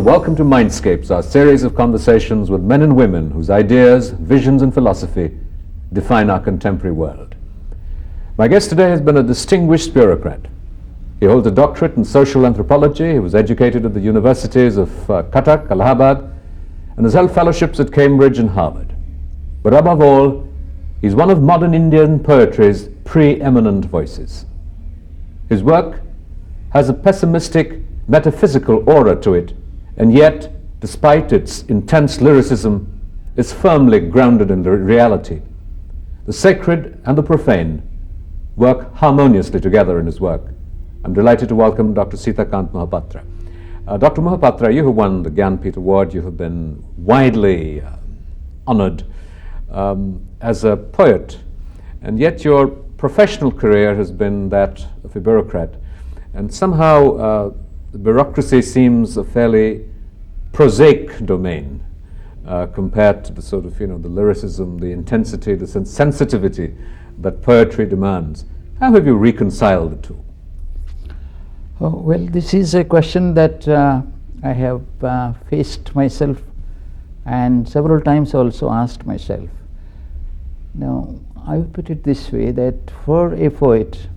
and welcome to Mindscapes, our series of conversations with men and women whose ideas, visions and philosophy define our contemporary world. My guest today has been a distinguished bureaucrat. He holds a doctorate in social anthropology. He was educated at the universities of Cuttack, Allahabad, and has held fellowships at Cambridge and Harvard. But above all, he's one of modern Indian poetry's preeminent voices. His work has a pessimistic, metaphysical aura to it, and yet, despite its intense lyricism, is firmly grounded in the reality. The sacred and the profane work harmoniously together in his work. I'm delighted to welcome Dr. Sitakant Mahapatra. Dr. Mahapatra, you have won the Jnanpith Award. You have been widely honored as a poet, and yet your professional career has been that of a bureaucrat. And somehow the bureaucracy seems a fairly prosaic domain compared to the sort of, the lyricism, the intensity, the sensitivity that poetry demands. How have you reconciled the two? Oh, well, this is a question that I have faced myself and several times also asked myself. Now, I would put it this way, that for a poet,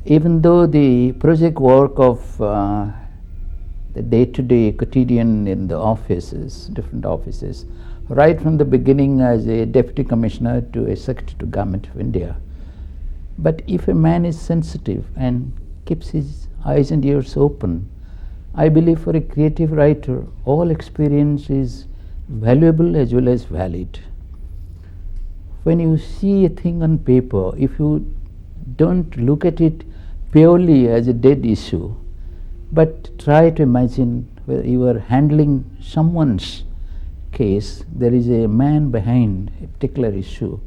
even though the project work of the day-to-day quotidian in the offices, different offices, right from the beginning as a deputy commissioner to a secretary to Government of India. But if a man is sensitive and keeps his eyes and ears open, I believe for a creative writer, all experience is valuable as well as valid. When you see a thing on paper, if you don't look at it purely as a dead issue, but try to imagine whether you are handling someone's case, there is a man behind a particular issue,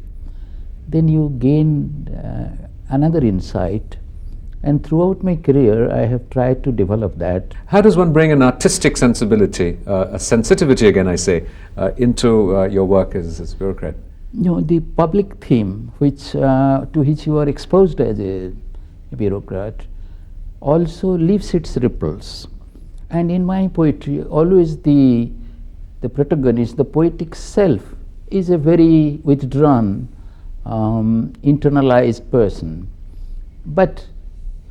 then you gain another insight. And throughout my career, I have tried to develop that. How does one bring an artistic sensibility, a sensitivity again I say, into your work as a bureaucrat? The public theme to which you are exposed as a bureaucrat also leaves its ripples. And in my poetry, always the protagonist, the poetic self, is a very withdrawn, internalized person. But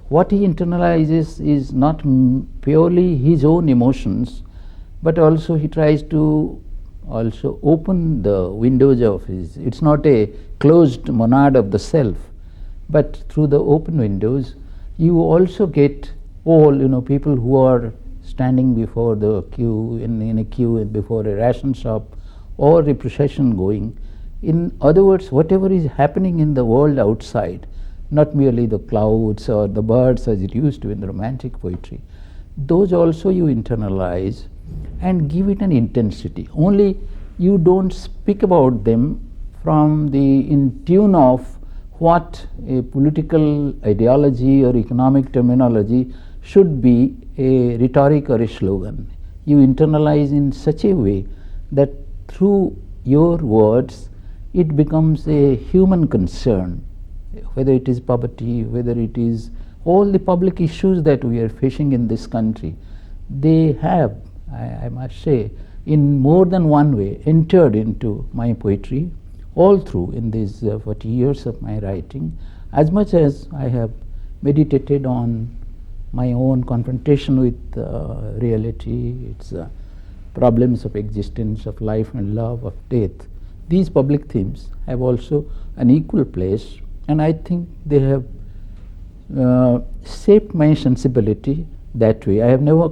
what he internalizes is not purely his own emotions, but also he tries to also open the windows of his, it's not a closed monad of the self, but through the open windows, you also get all, people who are standing before the queue, in a queue before a ration shop or a procession going. In other words, whatever is happening in the world outside, not merely the clouds or the birds as it used to in the romantic poetry, those also you internalize and give it an intensity. Only you don't speak about them from the in tune of what a political ideology or economic terminology should be a rhetoric or a slogan. You internalize in such a way that through your words it becomes a human concern, whether it is poverty, whether it is all the public issues that we are facing in this country. They have, I must say, in more than one way entered into my poetry all through in these 40 years of my writing, as much as I have meditated on my own confrontation with reality, its problems of existence, of life and love, of death. These public themes have also an equal place, and I think they have shaped my sensibility that way. I have never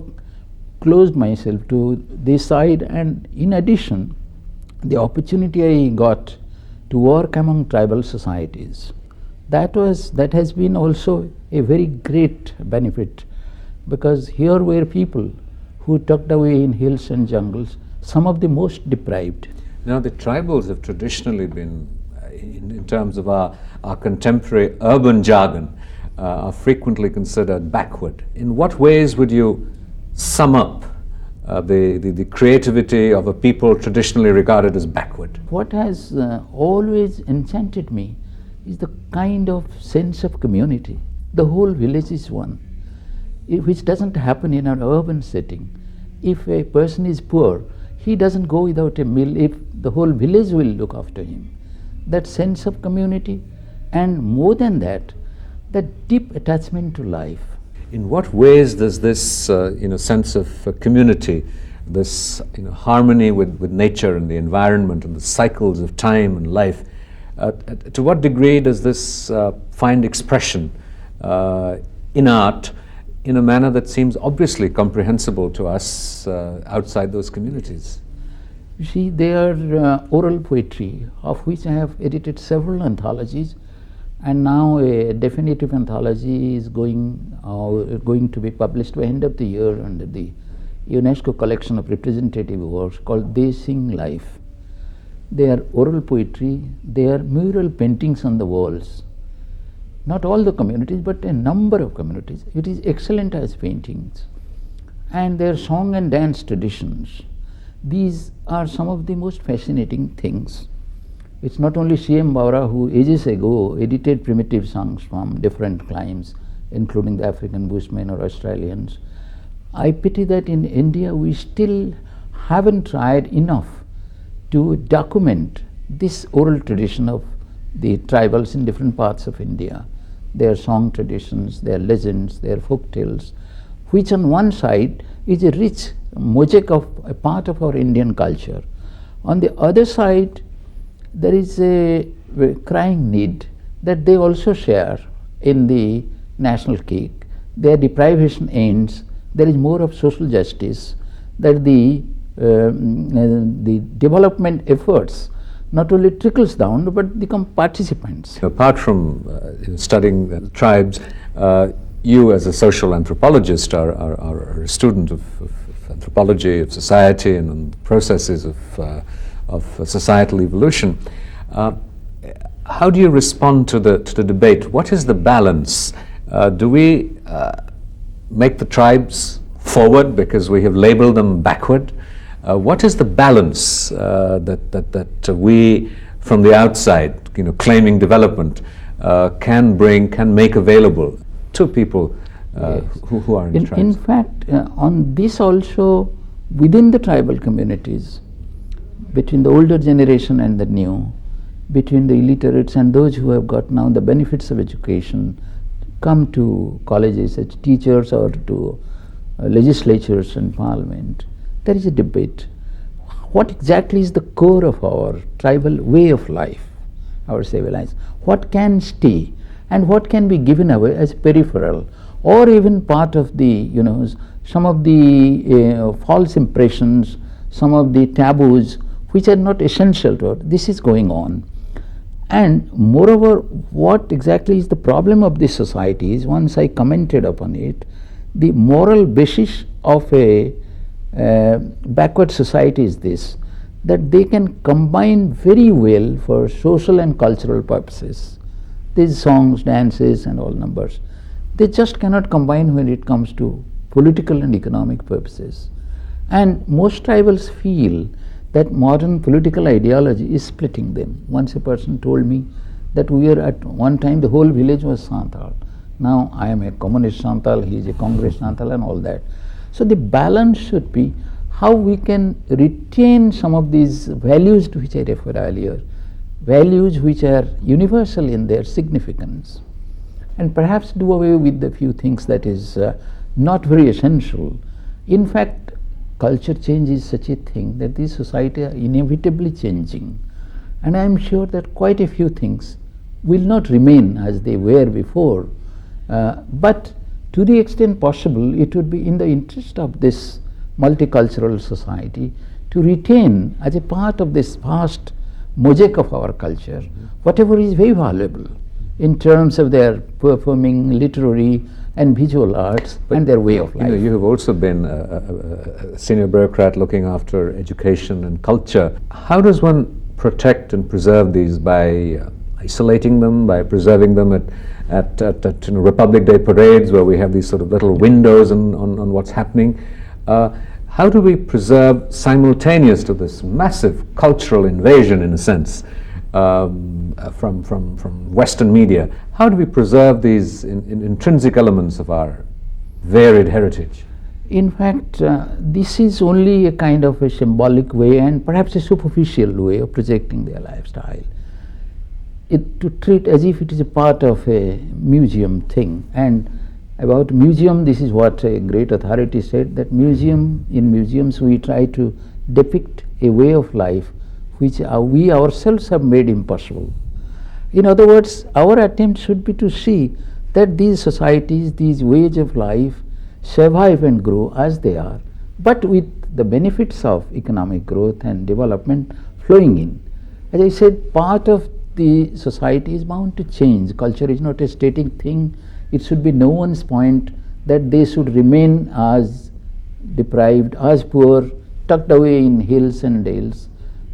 closed myself to this side, and in addition, the opportunity I got to work among tribal societies, that has been also a very great benefit, because here were people who tucked away in hills and jungles, some of the most deprived. Now the tribals have traditionally been, in terms of our contemporary urban jargon, are frequently considered backward. In what ways would you sum up the creativity of a people traditionally regarded as backward? What has always enchanted me is the kind of sense of community. The whole village is one, which doesn't happen in an urban setting. if a person is poor, he doesn't go without a meal if the whole village will look after him. That sense of community, and more than that, that deep attachment to life. In what ways does this sense of community, this harmony with nature and the environment and the cycles of time and life, to what degree does this find expression in art in a manner that seems obviously comprehensible to us outside those communities? You see, they are oral poetry, of which I have edited several anthologies, and now a definitive anthology is going to be published by end of the year under the UNESCO collection of representative works called They Sing Life. They are oral poetry, they are mural paintings on the walls. Not all the communities, but a number of communities. It is excellent as paintings. And their song and dance traditions. These are some of the most fascinating things. It's not only C.M. Baura who ages ago edited primitive songs from different climes, including the African Bushmen or Australians. I pity that in India we still haven't tried enough to document this oral tradition of the tribals in different parts of India, their song traditions, their legends, their folk tales, which on one side is a rich mosaic of a part of our Indian culture. On the other side, there is a crying need that they also share in the national cake. Their deprivation ends, there is more of social justice, that the development efforts not only trickles down but become participants. Apart from studying the tribes, you as a social anthropologist are a student of anthropology, of society, and the processes of societal evolution. How do you respond to the debate? What is the balance? Do we make the tribes forward because we have labeled them backward? What is the balance that we, from the outside, claiming development, can make available to people who are in tribes? In fact, on this also, within the tribal communities, between the older generation and the new, between the illiterates and those who have got now the benefits of education, come to colleges as teachers or to legislatures and parliament, there is a debate. What exactly is the core of our tribal way of life, our civilized? What can stay and what can be given away as peripheral, or even part of the, some of the false impressions, some of the taboos which are not essential to it. This is going on. And moreover, what exactly is the problem of this society is, once I commented upon it, the moral basis of a backward society is this, that they can combine very well for social and cultural purposes. These songs, dances and all numbers. They just cannot combine when it comes to political and economic purposes. And most tribals feel that modern political ideology is splitting them. Once a person told me that we were at one time the whole village was Santal. Now I am a communist Santal, he is a Congress Santal and all that. So the balance should be how we can retain some of these values to which I referred earlier, values which are universal in their significance, and perhaps do away with the few things that is not very essential. In fact, culture change is such a thing that this society are inevitably changing, and I am sure that quite a few things will not remain as they were before, but to the extent possible it would be in the interest of this multicultural society to retain as a part of this vast mosaic of our culture whatever is very valuable in terms of their performing, literary and visual arts, but and their way of life. You have also been a senior bureaucrat looking after education and culture. How does one protect and preserve these? By isolating them, by preserving them at Republic Day parades where we have these sort of little windows on what's happening? How do we preserve, simultaneous to this massive cultural invasion, in a sense, from Western media, how do we preserve these intrinsic elements of our varied heritage? In fact, this is only a kind of a symbolic way and perhaps a superficial way of projecting their lifestyle. To treat as if it is a part of a museum thing. And about museum, this is what a great authority said, that in museums we try to depict a way of life which we ourselves have made impossible. In other words, our attempt should be to see that these societies, these ways of life survive and grow as they are, but with the benefits of economic growth and development flowing in. As I said, part of the society is bound to change. Culture is not a static thing. It should be no one's point that they should remain as deprived, as poor, tucked away in hills and dales,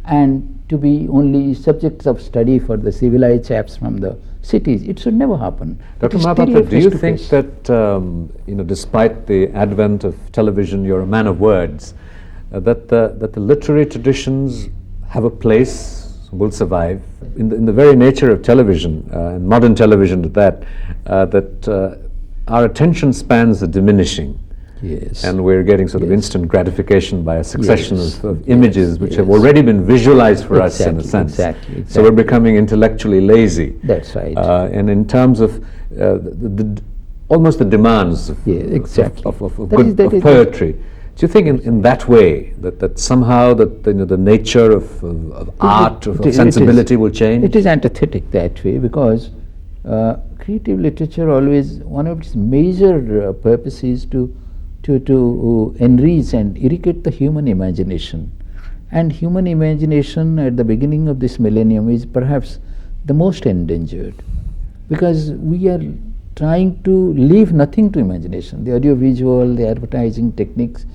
and to be only subjects of study for the civilized chaps from the cities. It should never happen. Dr. Mahapatra, do you think that despite the advent of television, you're a man of words, that the literary traditions have a place, will survive in the very nature of television, and modern television at that, that our attention spans are diminishing. Yes. And we're getting sort of instant gratification by a succession of images which yes. have already been visualized for us in a sense. Exactly. So we're becoming intellectually lazy. That's right. And in terms of almost the demands of, of poetry, do you think in that way that somehow that the nature of art, of sensibility will change? It is antithetic that way, because creative literature always, one of its major purposes to enrich and irrigate the human imagination. And human imagination at the beginning of this millennium is perhaps the most endangered, because we are trying to leave nothing to imagination. The audiovisual, the advertising techniques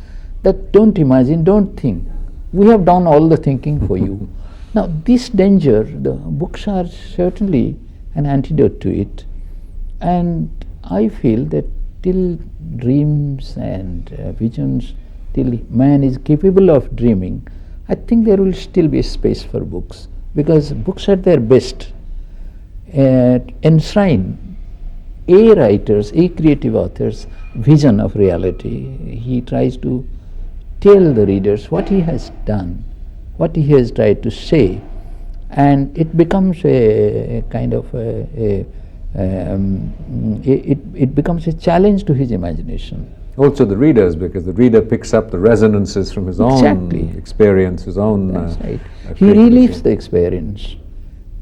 that don't imagine, don't think. We have done all the thinking for you. Now this danger, the books are certainly an antidote to it, and I feel that till dreams and visions, till man is capable of dreaming, I think there will still be a space for books, because books at their best enshrine a writer's, a creative author's vision of reality. He tries to tell the readers what he has done, what he has tried to say, and it becomes a kind of it becomes a challenge to his imagination. Also the readers, because the reader picks up the resonances from his own experience, his own... That's right. He relives the experience.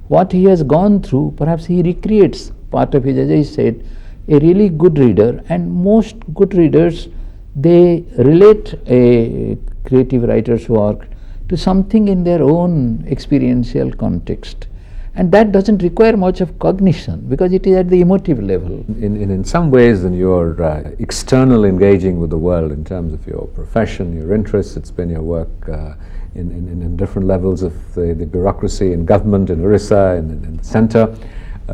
What he has gone through, perhaps he recreates part of it. As I said, a really good reader, and most good readers, they relate a creative writer's work to something in their own experiential context. And that doesn't require much of cognition, because it is at the emotive level. In some ways, in your external engaging with the world, in terms of your profession, your interests, it's been your work in different levels of the bureaucracy in government, in Odisha, in the center,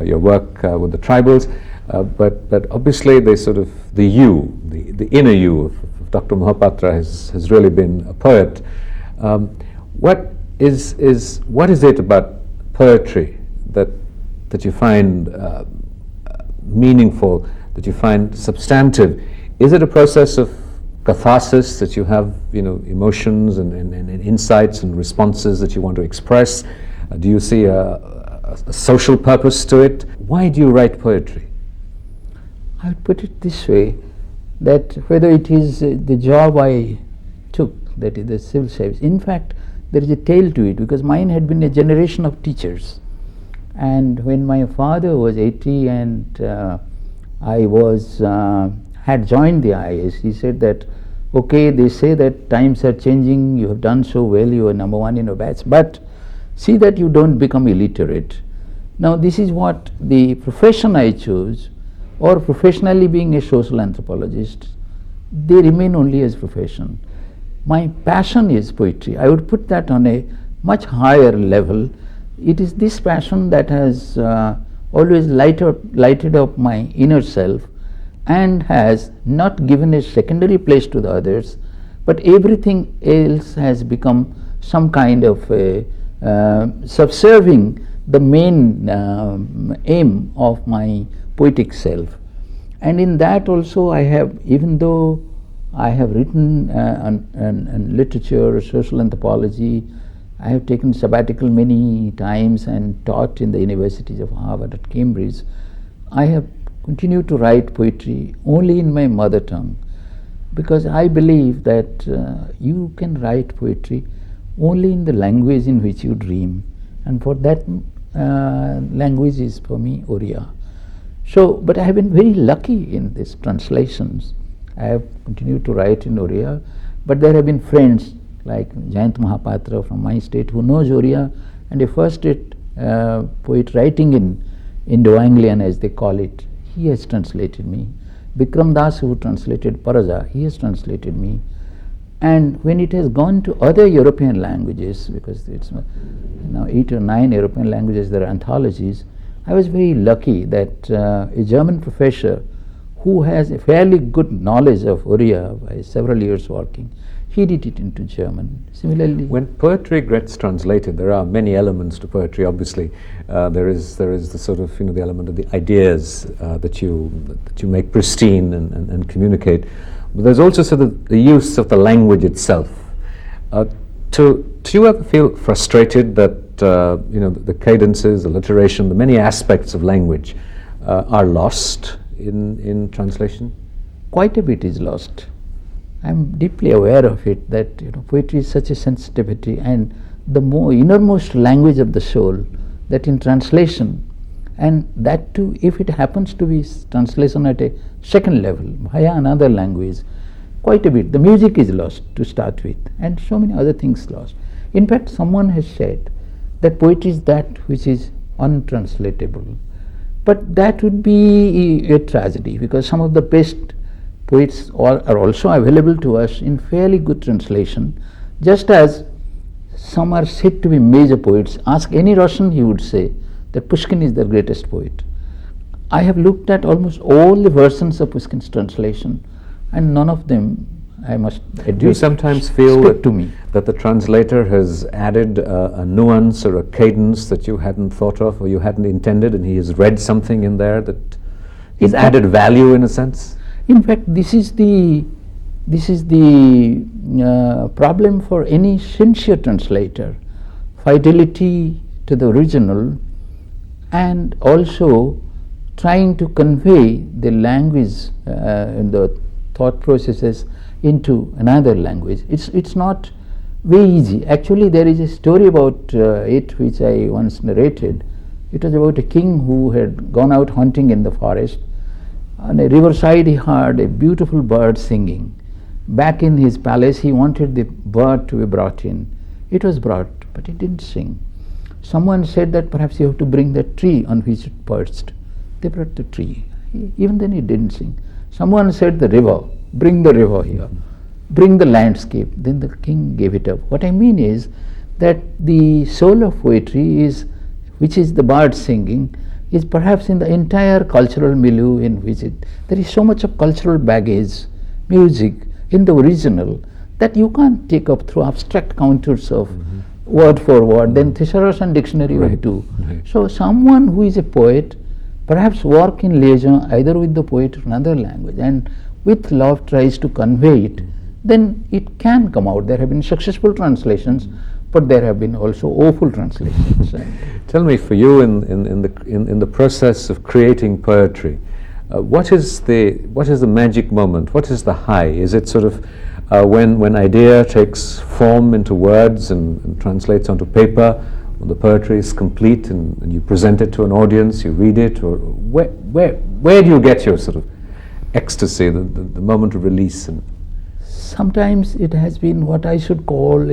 your work with the tribals, but obviously the inner you of Dr. Mahapatra has really been a poet. What is it about poetry that you find meaningful, that you find substantive? Is it a process of catharsis, that you have emotions and insights and responses that you want to express? Do you see a social purpose to it? Why do you write poetry? I would put it this way, that whether it is the job I took, that is the civil service, in fact there is a tale to it, because mine had been a generation of teachers. And when my father was 80 and I had joined the IAS, he said that, okay, they say that times are changing, you have done so well, you are number one in your batch, but see that you don't become illiterate. Now this is what the profession I chose, or professionally being a social anthropologist, they remain only as profession. My passion is poetry. I would put that on a much higher level. It is this passion that has always lighted up my inner self, and has not given a secondary place to the others, but everything else has become some kind of subserving the main aim of my poetic self. And in that also I have, even though I have written on literature, social anthropology. I have taken sabbatical many times and taught in the universities of Harvard and Cambridge. I have continued to write poetry only in my mother tongue, because I believe that you can write poetry only in the language in which you dream, and for that language is for me Oriya. So, but I have been very lucky in these translations. I have continued to write in Oriya, but there have been friends like Sitakant Mahapatra from my state who knows Oriya, and a first-rate poet writing in Indo-Anglian, as they call it. He has translated me. Bikram Das, who translated Paraja, he has translated me. And when it has gone to other European languages, because it's now 8 or 9 European languages, there are anthologies, I was very lucky that a German professor who has a fairly good knowledge of Oriya by several years working, he did it into German. Similarly, when poetry gets translated, there are many elements to poetry. Obviously, there is the sort of the element of the ideas that you make pristine and communicate. But there's also sort of the use of the language itself. Do you ever feel frustrated that the cadences, the alliteration, the many aspects of language are lost in translation? Quite a bit is lost. I'm deeply aware of it, that poetry is such a sensitivity and the more innermost language of the soul, that in translation, and that too if it happens to be translation at a second level via another language, quite a bit. The music is lost to start with, and so many other things lost. In fact, someone has said that poetry is that which is untranslatable. But that would be a tragedy, because some of the best poets are also available to us in fairly good translation, just as some are said to be major poets. Ask any Russian, he would say that Pushkin is their greatest poet. I have looked at almost all the versions of Pushkin's translation, and none of them, I must admit, do you sometimes feel that the translator has added a nuance or a cadence that you hadn't thought of or you hadn't intended, and he has read something in there that is added value in a sense? In fact, this is the problem for any sincere translator: fidelity to the original, and also trying to convey the language and the thought processes into another language. It's not very easy. Actually, there is a story about it which I once narrated. It was about a king who had gone out hunting in the forest. On a riverside, he heard a beautiful bird singing. Back in his palace, he wanted the bird to be brought in. It was brought, but it didn't sing. Someone said that perhaps you have to bring the tree on which it perched. They brought the tree. Even then it didn't sing. Someone said the river, bring the river here. Bring the landscape. Then the king gave it up. What I mean is that the soul of poetry is, which is the bird singing, is perhaps in the entire cultural milieu in which there is so much of cultural baggage, music in the original, that you can't take up through abstract counters of word for word. Then thesaurus and dictionary would do. So someone who is a poet perhaps work in liaison either with the poet or another language, and with love tries to convey it, then it can come out. There have been successful translations, but there have been also awful translations. Tell me, for you in the process of creating poetry, what is the magic moment? What is the high? Is it sort of when idea takes form into words and translates onto paper, when the poetry is complete and you present it to an audience, you read it, or where do you get your sort of ecstasy, the moment of release? And sometimes it has been what I should call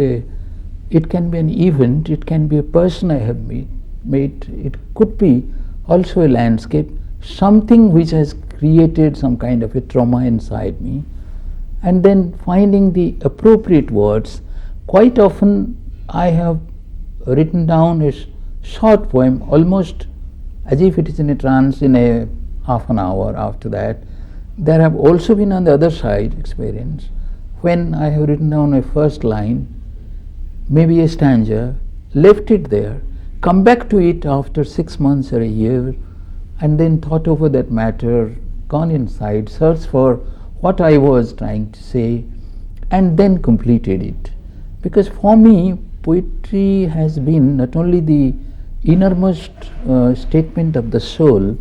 it can be an event, it can be a person I have made, it could be also a landscape, something which has created some kind of a trauma inside me, and then finding the appropriate words. Quite often I have written down a short poem almost as if it is in a trance in a half an hour. After that, there have also been on the other side experience when I have written down a first line, maybe a stanza, left it there, come back to it after 6 months or a year, and then thought over that matter, gone inside, searched for what I was trying to say, and then completed it. Because for me, poetry has been not only the innermost statement of the soul,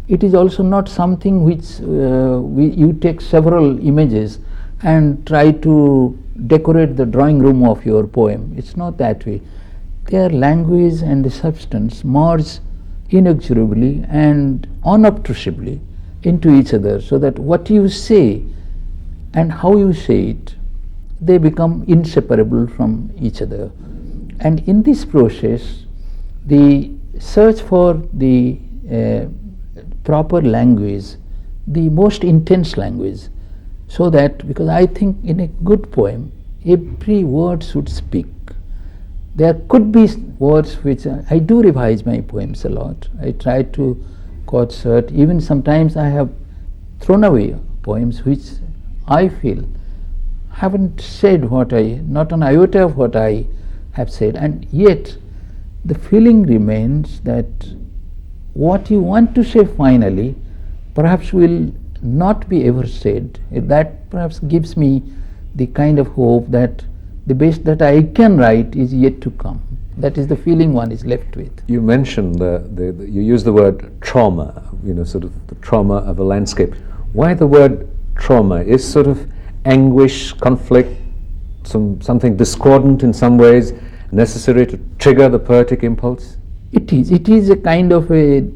it is also not something which you take several images and try to decorate the drawing room of your poem. It's not that way. Their language and the substance merge inexorably and unobtrusively into each other, so that what you say and how you say it, they become inseparable from each other. And in this process, the search for the proper language, the most intense language, so that, because I think in a good poem, every word should speak. There could be words which I do revise my poems a lot. I try to concert. Even sometimes I have thrown away poems which I feel haven't said not an iota of what I have said, and yet the feeling remains that what you want to say finally perhaps will not be ever said. That perhaps gives me the kind of hope that the best that I can write is yet to come. That is the feeling one is left with. You mentioned you use the word trauma, sort of the trauma of a landscape. Why the word trauma? Is sort of anguish, conflict, something discordant in some ways necessary to trigger the poetic impulse? It is. It is a kind of a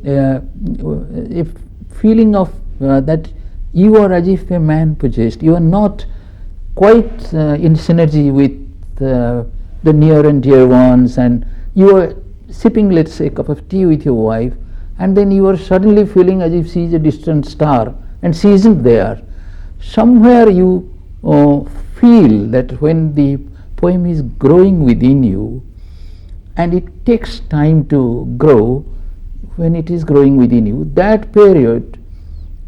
feeling of that you are as if a man possessed. You are not quite in synergy with the near and dear ones, and you are sipping, let's say, a cup of tea with your wife, and then you are suddenly feeling as if she is a distant star and she isn't there. Somewhere you feel that when the poem is growing within you, and it takes time to grow, when it is growing within you, that period,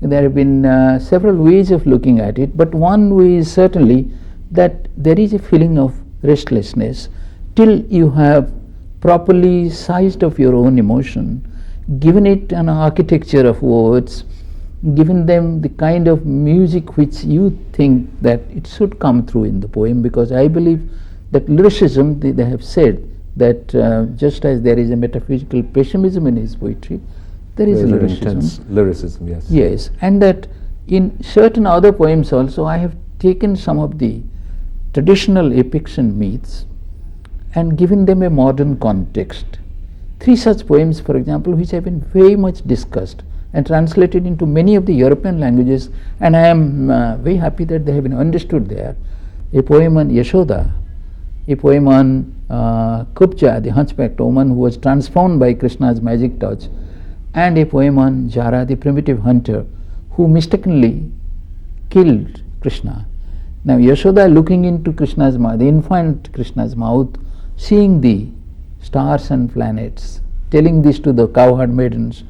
there have been several ways of looking at it, but one way is certainly that there is a feeling of restlessness till you have properly sized of your own emotion, given it an architecture of words, given them the kind of music which you think that it should come through in the poem. Because I believe that lyricism, they have said that just as there is a metaphysical pessimism in his poetry, there is a lyricism. Intense lyricism, yes. Yes, and that in certain other poems also I have taken some of the traditional epics and myths and given them a modern context. 3 such poems, for example, which have been very much discussed and translated into many of the European languages, and I am very happy that they have been understood there. A poem on Yeshoda, a poem on Kupja, the hunchbacked woman who was transformed by Krishna's magic touch, and a poem on Jara, the primitive hunter who mistakenly killed Krishna. Now Yeshoda, looking into Krishna's mouth, the infant Krishna's mouth, seeing the stars and planets, telling this to the cowherd maidens,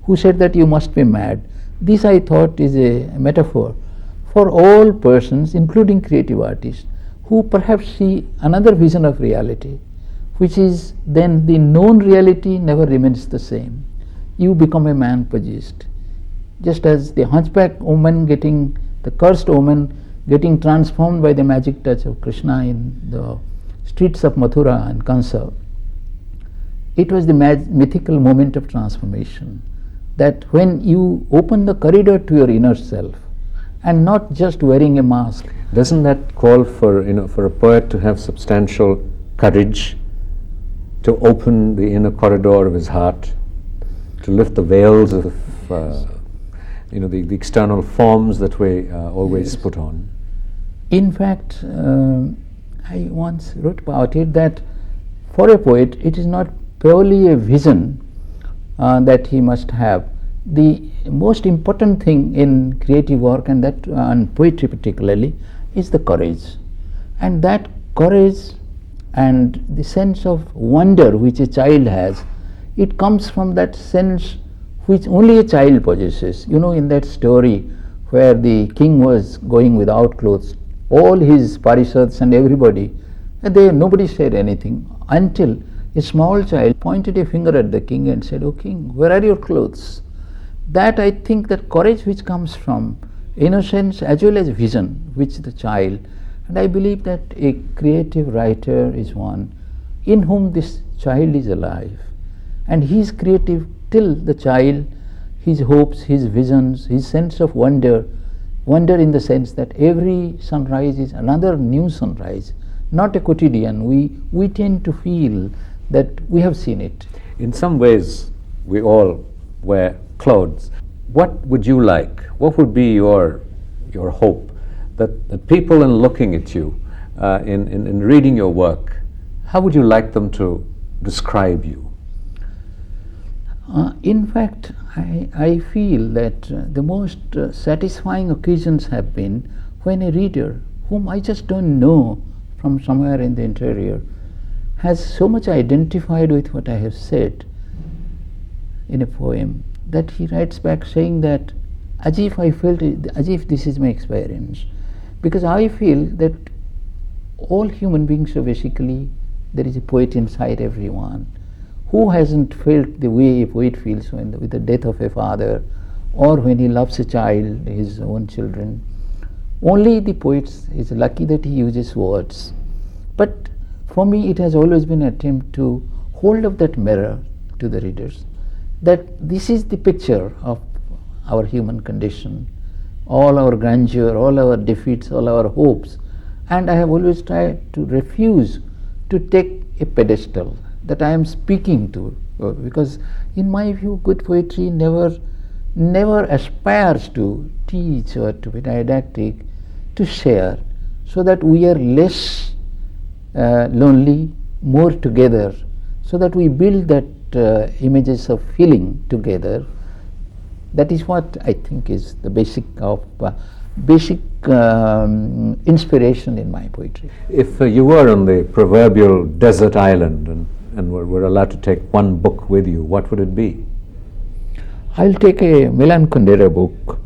who said that you must be mad. This, I thought, is a metaphor for all persons, including creative artists, who perhaps see another vision of reality, which is then the known reality never remains the same. You become a man possessed. Just as the hunchback woman the cursed woman getting transformed by the magic touch of Krishna in the streets of Mathura and Kansa, it was the mythical moment of transformation. That when you open the corridor to your inner self, and not just wearing a mask. Doesn't that call for a poet to have substantial courage to open the inner corridor of his heart, to lift the veils of the external forms that we always put on? In fact, I once wrote about it that for a poet it is not purely a vision that he must have. The most important thing in creative work, and that and poetry particularly, is the courage. And that courage and the sense of wonder which a child has, it comes from that sense which only a child possesses. In that story where the king was going without clothes, all his parishads and everybody, nobody said anything until a small child pointed a finger at the king and said, "Oh king, where are your clothes?" That, I think, that courage which comes from innocence as well as vision which the child, and I believe that a creative writer is one in whom this child is alive, and he is creative till the child, his hopes, his visions, his sense of wonder in the sense that every sunrise is another new sunrise, not a quotidian. We tend to feel that we have seen it. In some ways, we all wear clothes. What would you like? What would be your hope that people in looking at you, in reading your work, how would you like them to describe you? In fact, I feel that the most satisfying occasions have been when a reader, whom I just don't know from somewhere in the interior, has so much identified with what I have said in a poem that he writes back saying that as if I felt it, as if this is my experience. Because I feel that all human beings are basically, there is a poet inside everyone. Who hasn't felt the way a poet feels with the death of a father, or when he loves a child, his own children? Only the poet is lucky that he uses words. But for me, it has always been an attempt to hold up that mirror to the readers, that this is the picture of our human condition, all our grandeur, all our defeats, all our hopes. And I have always tried to refuse to take a pedestal that I am speaking to, because in my view good poetry never aspires to teach or to be didactic, to share, so that we are less lonely, more together, so that we build that images of feeling together. That is what I think is the basic inspiration in my poetry. If you were on the proverbial desert island and were allowed to take one book with you, what would it be? I'll take a Milan Kundera book,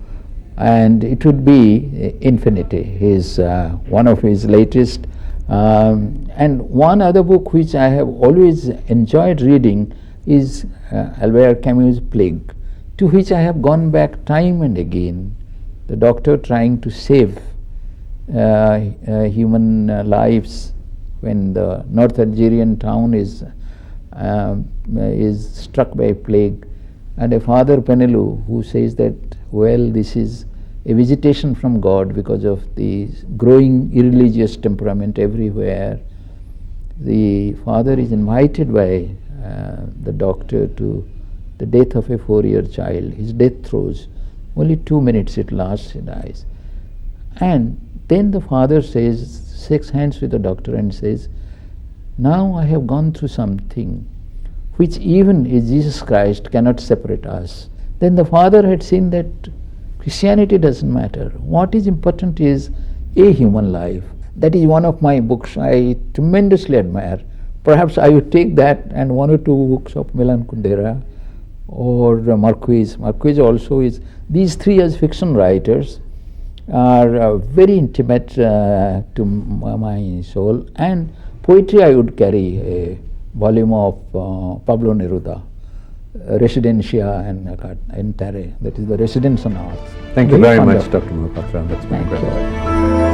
and it would be Infinity, his one of his latest. And one other book which I have always enjoyed reading is Albert Camus' Plague, to which I have gone back time and again. The doctor trying to save human lives when the North Algerian town is struck by a plague, and a Father Penelou who says that, well, this is a visitation from God because of the growing irreligious temperament everywhere. The father is invited by the doctor to the death of a 4-year child. His death throes, only 2 minutes it lasts, he dies. And then the father says, shakes hands with the doctor and says, now I have gone through something which even Jesus Christ cannot separate us. Then the father had seen that Christianity doesn't matter. What is important is a human life. That is one of my books I tremendously admire. Perhaps I would take that and 1 or 2 books of Milan Kundera or Marquez. Marquez also is, these 3 as fiction writers are very intimate to my soul. And poetry, I would carry a volume of Pablo Neruda, Residencia and Terre, that is the Residence on Earth. Thank you very much, Dr. Mahapatra. That's been great.